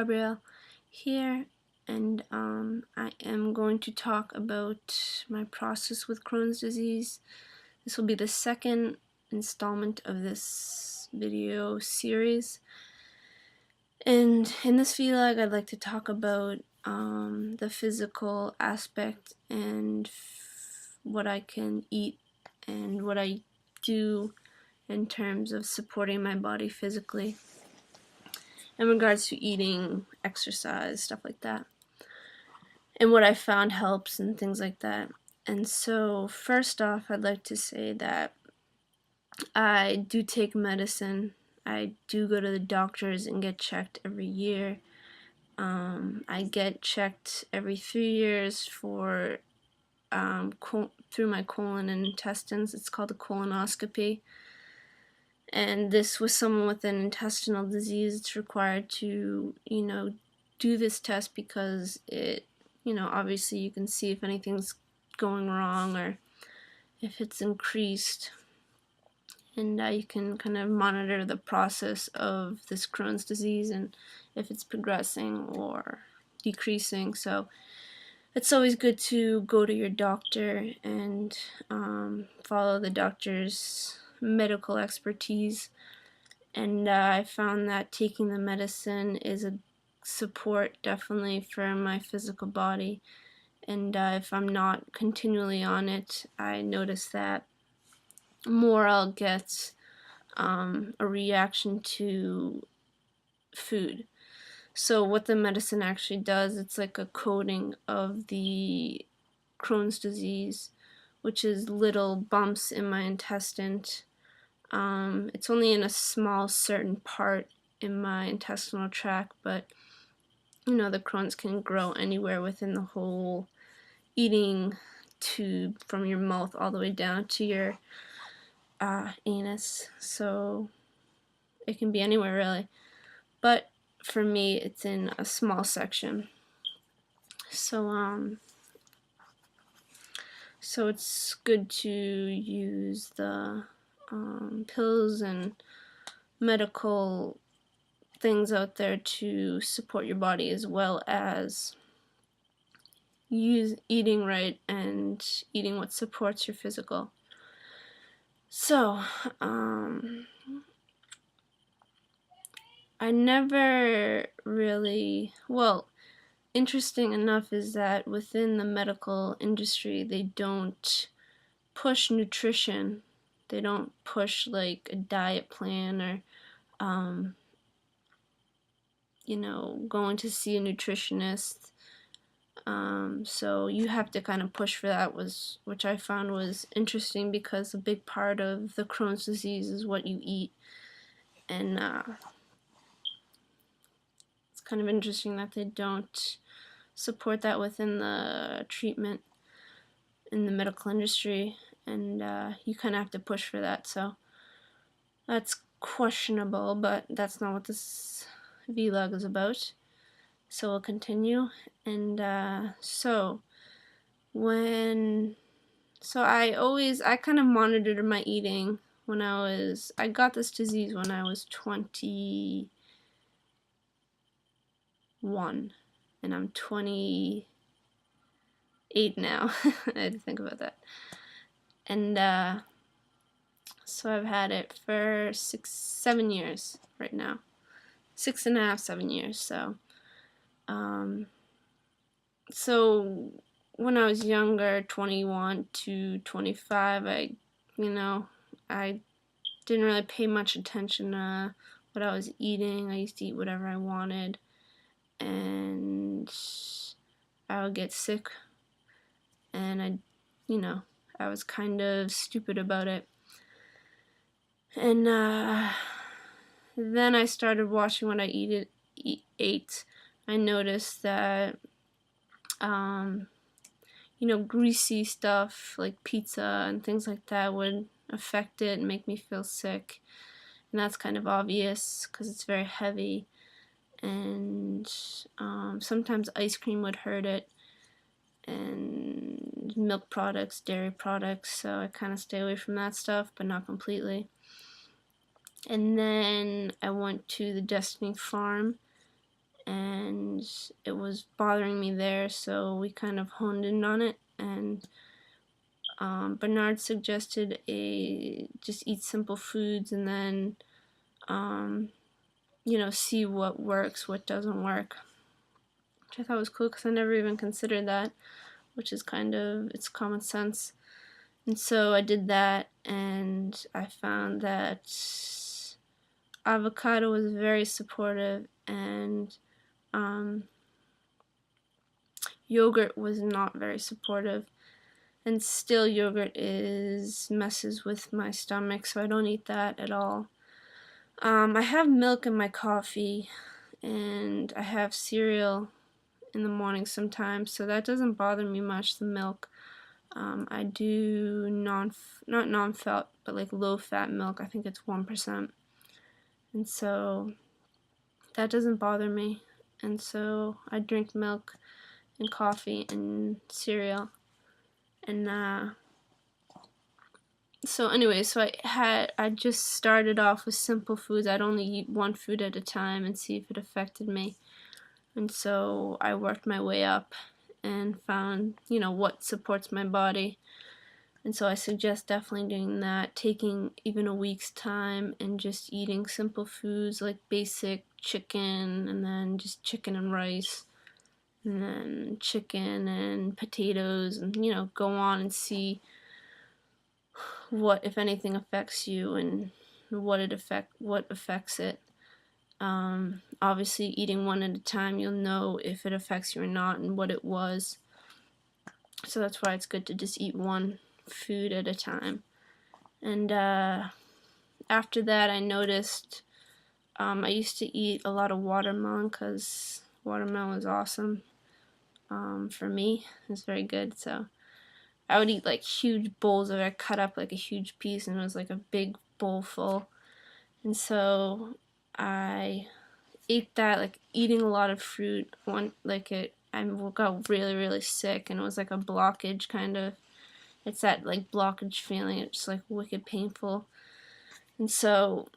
Gabrielle here, and I am going to talk about my process with Crohn's disease. This will be the second installment of this video series, and in this vlog I'd like to talk about the physical aspect and what I can eat and what I do in terms of supporting my body physically in regards to eating, exercise, stuff like that, and what I found helps and things like that. And so first off, I'd like to say that I do take medicine. I do go to the doctors and get checked every year. I get checked every 3 years for through my colon and intestines. It's called a colonoscopy. And this was someone with an intestinal disease. It's required to, do this test because it, obviously you can see if anything's going wrong or if it's increased. And you can kind of monitor the process of this Crohn's disease and if it's progressing or decreasing. So it's always good to go to your doctor and follow the doctor's medical expertise. And I found that taking the medicine is a support definitely for my physical body. And if I'm not continually on it, I notice that more I'll get a reaction to food. So what the medicine actually does, it's like a coating of the Crohn's disease, which is little bumps in my intestine. It's only in a small certain part in my intestinal tract, but the Crohn's can grow anywhere within the whole eating tube from your mouth all the way down to your anus. So it can be anywhere really, but for me it's in a small section. So so it's good to use the pills and medical things out there to support your body, as well as eating right and eating what supports your physical. So I never really, interesting enough is that within the medical industry they don't push nutrition. They don't push like a diet plan or going to see a nutritionist. So you have to kind of push for that, which I found was interesting, because a big part of the Crohn's disease is what you eat. And it's kind of interesting that they don't support that within the treatment in the medical industry, and you kind of have to push for that. So that's questionable, but that's not what this vlog is about. So we'll continue. And so I kind of monitored my eating when I got this disease when I was 21, and I'm 28 now. I had to think about that. And so I've had it for 7 years right now. 6.5, 7 years. So when I was younger, 21 to 25, I didn't really pay much attention to what I was eating. I used to eat whatever I wanted, and I would get sick, and I was kind of stupid about it. And then I started watching what I ate. I noticed that greasy stuff like pizza and things like that would affect it and make me feel sick. And that's kind of obvious because it's very heavy. And sometimes ice cream would hurt it, and milk products, dairy products. So I kind of stay away from that stuff, but not completely. And then I went to the Desteni farm, and it was bothering me there, so we kind of honed in on it, and Bernard suggested just eat simple foods, and then see what works, what doesn't work, which I thought was cool because I never even considered that, which is it's common sense. And so I did that, and I found that avocado was very supportive, and yogurt was not very supportive. And still, yogurt messes with my stomach, so I don't eat that at all. I have milk in my coffee, and I have cereal in the morning sometimes, so that doesn't bother me much, the milk. I do not non-fat, but like low-fat milk. I think it's 1%. And so that doesn't bother me. And so I drink milk and coffee and cereal. And so anyway, I just started off with simple foods. I'd only eat one food at a time and see if it affected me. And so I worked my way up and found, what supports my body. And so I suggest definitely doing that, taking even a week's time and just eating simple foods like basic chicken, and then just chicken and rice, and then chicken and potatoes, and go on and see what, if anything, affects you and what affects it. Obviously, eating one at a time, you'll know if it affects you or not and what it was. So that's why it's good to just eat one food at a time. And after that, I noticed I used to eat a lot of watermelon because watermelon was awesome for me. It's very good. So I would eat like huge bowls of it. I cut up like a huge piece, and it was like a big bowl full. And so I ate that, like eating a lot of fruit. I got really, really sick, and it was like a blockage kind of. It's that like blockage feeling. It's like wicked painful. And so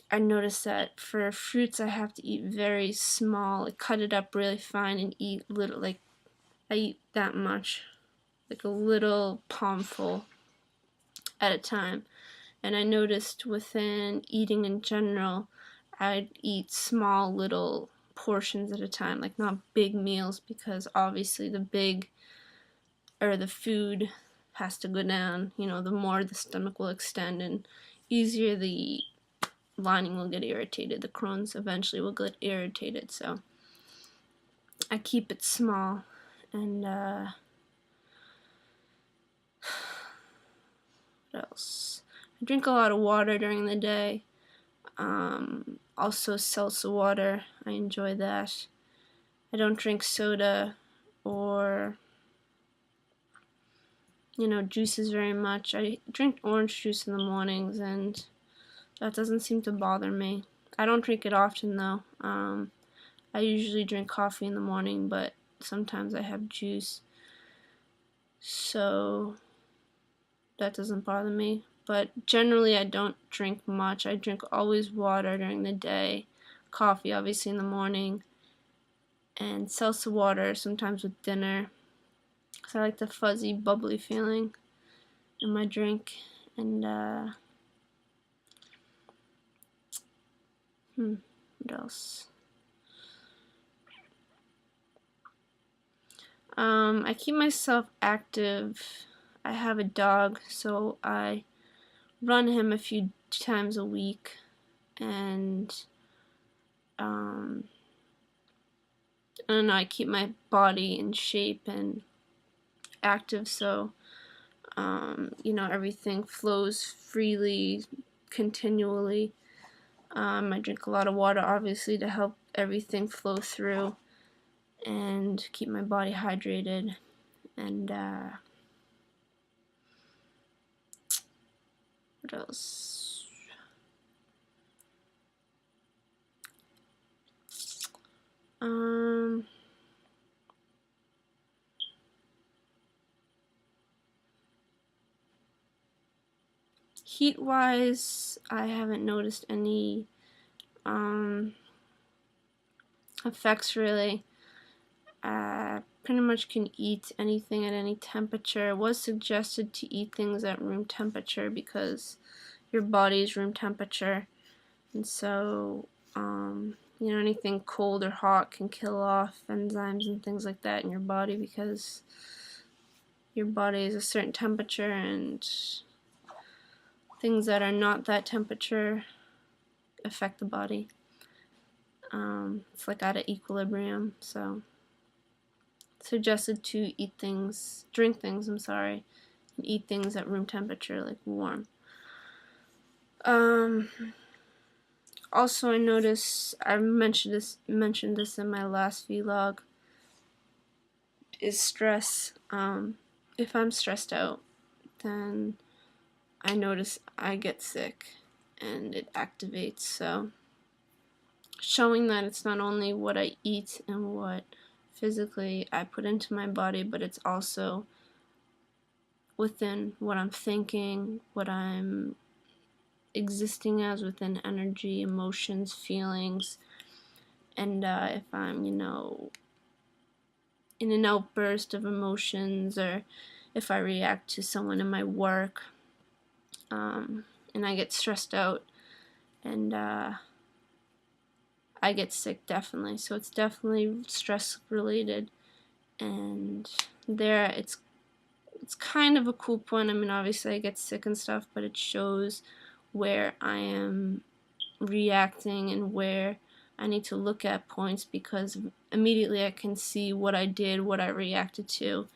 I noticed that for fruits I have to eat very small, like cut it up really fine and eat little, like I eat that much, like a little palmful at a time. And I noticed within eating in general, I'd eat small little portions at a time, like not big meals, because obviously the food has to go down, the more the stomach will extend, and easier the lining will get irritated. The Crohn's eventually will get irritated, so I keep it small. And what else? I drink a lot of water during the day. Also seltzer water. I enjoy that. I don't drink soda or juices very much. I drink orange juice in the mornings, and that doesn't seem to bother me. I don't drink it often though. I usually drink coffee in the morning, but sometimes I have juice, so that doesn't bother me. But generally I don't drink much. I drink always water during the day, coffee obviously in the morning, and seltzer water sometimes with dinner, because I like the fuzzy, bubbly feeling in my drink. And what else? I keep myself active. I have a dog, so I run him a few times a week, and I don't know, I keep my body in shape and active, so everything flows freely, continually. I drink a lot of water, obviously, to help everything flow through and keep my body hydrated. And what else? Heat-wise, I haven't noticed any effects really. Pretty much can eat anything at any temperature. It was suggested to eat things at room temperature because your body is room temperature, and so you know, anything cold or hot can kill off enzymes and things like that in your body because your body is a certain temperature, and things that are not that temperature affect the body. It's like out of equilibrium, so suggested to drink things, and eat things at room temperature, like warm. Also, I noticed, I mentioned this in my last vlog, is stress. If I'm stressed out, then I notice I get sick and it activates. So showing that it's not only what I eat and what physically I put into my body, but it's also within what I'm thinking, what I'm existing as within energy, emotions, feelings, and if I'm, you know, in an outburst of emotions, or if I react to someone in my work, and I get stressed out, and I get sick, definitely. So it's definitely stress related, and it's kind of a cool point. I mean, obviously I get sick and stuff, but it shows where I am reacting and where I need to look at points, because immediately I can see what I did, what I reacted to,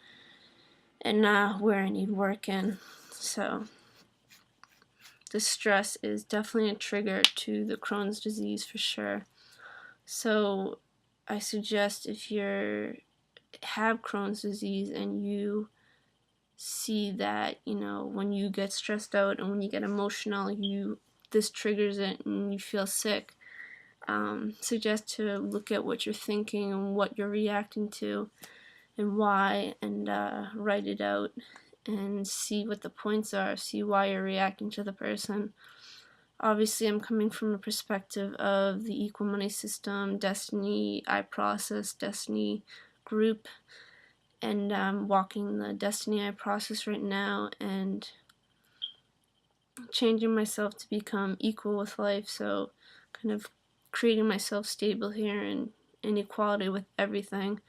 and where I need work in. So the stress is definitely a trigger to the Crohn's disease for sure. So I suggest, if you have Crohn's disease and you see that, you know, when you get stressed out and when you get emotional, this triggers it and you feel sick, suggest to look at what you're thinking and what you're reacting to and why, and write it out and see what the points are, see why you're reacting to the person. Obviously, I'm coming from a perspective of the equalmoney system, desteni, process, desteni group, and I'm walking the desteni process right now and changing myself to become equal with life, so kind of creating myself stable here and in equality with everything.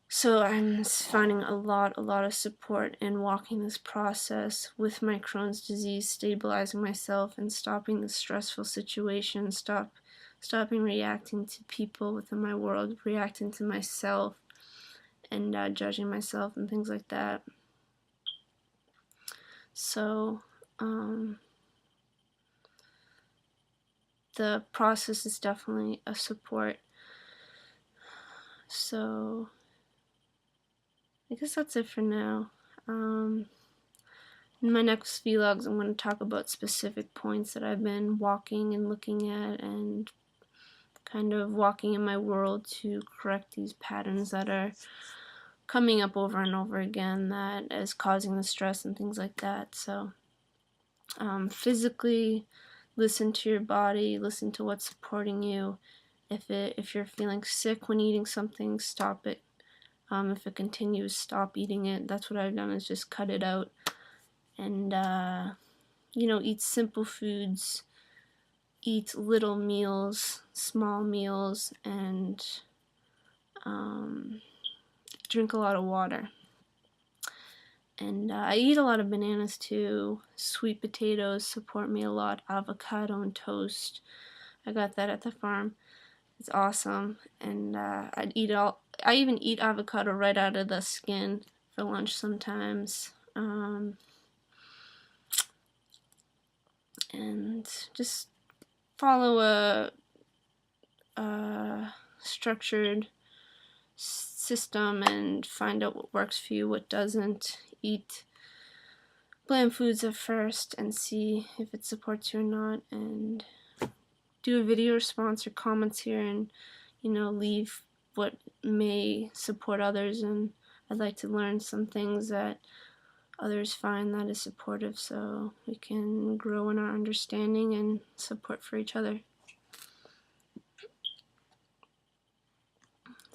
So I'm finding a lot of support in walking this process with my Crohn's disease, stabilizing myself and stopping the stressful situation, stopping reacting to people within my world, reacting to myself, and judging myself and things like that. So the process is definitely a support. So I guess that's it for now. In my next vlogs, I'm going to talk about specific points that I've been walking and looking at, and kind of walking in my world to correct these patterns that are coming up over and over again that is causing the stress and things like that. So physically, listen to your body, listen to what's supporting you. If you're feeling sick when eating something, stop it. If it continues, stop eating it. That's what I've done, is just cut it out. And you know, eat simple foods, eat little meals, small meals, and drink a lot of water. And I eat a lot of bananas too. Sweet potatoes support me a lot. Avocado and toast, I got that at the farm. It's awesome. And I even eat avocado right out of the skin for lunch sometimes. And just follow a structured system and find out what works for you, what doesn't. Eat bland foods at first and see if it supports you or not, and do a video response or comments here, and you know, leave what may support others. And I'd like to learn some things that others find that is supportive, so we can grow in our understanding and support for each other.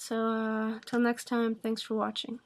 So till next time, thanks for watching.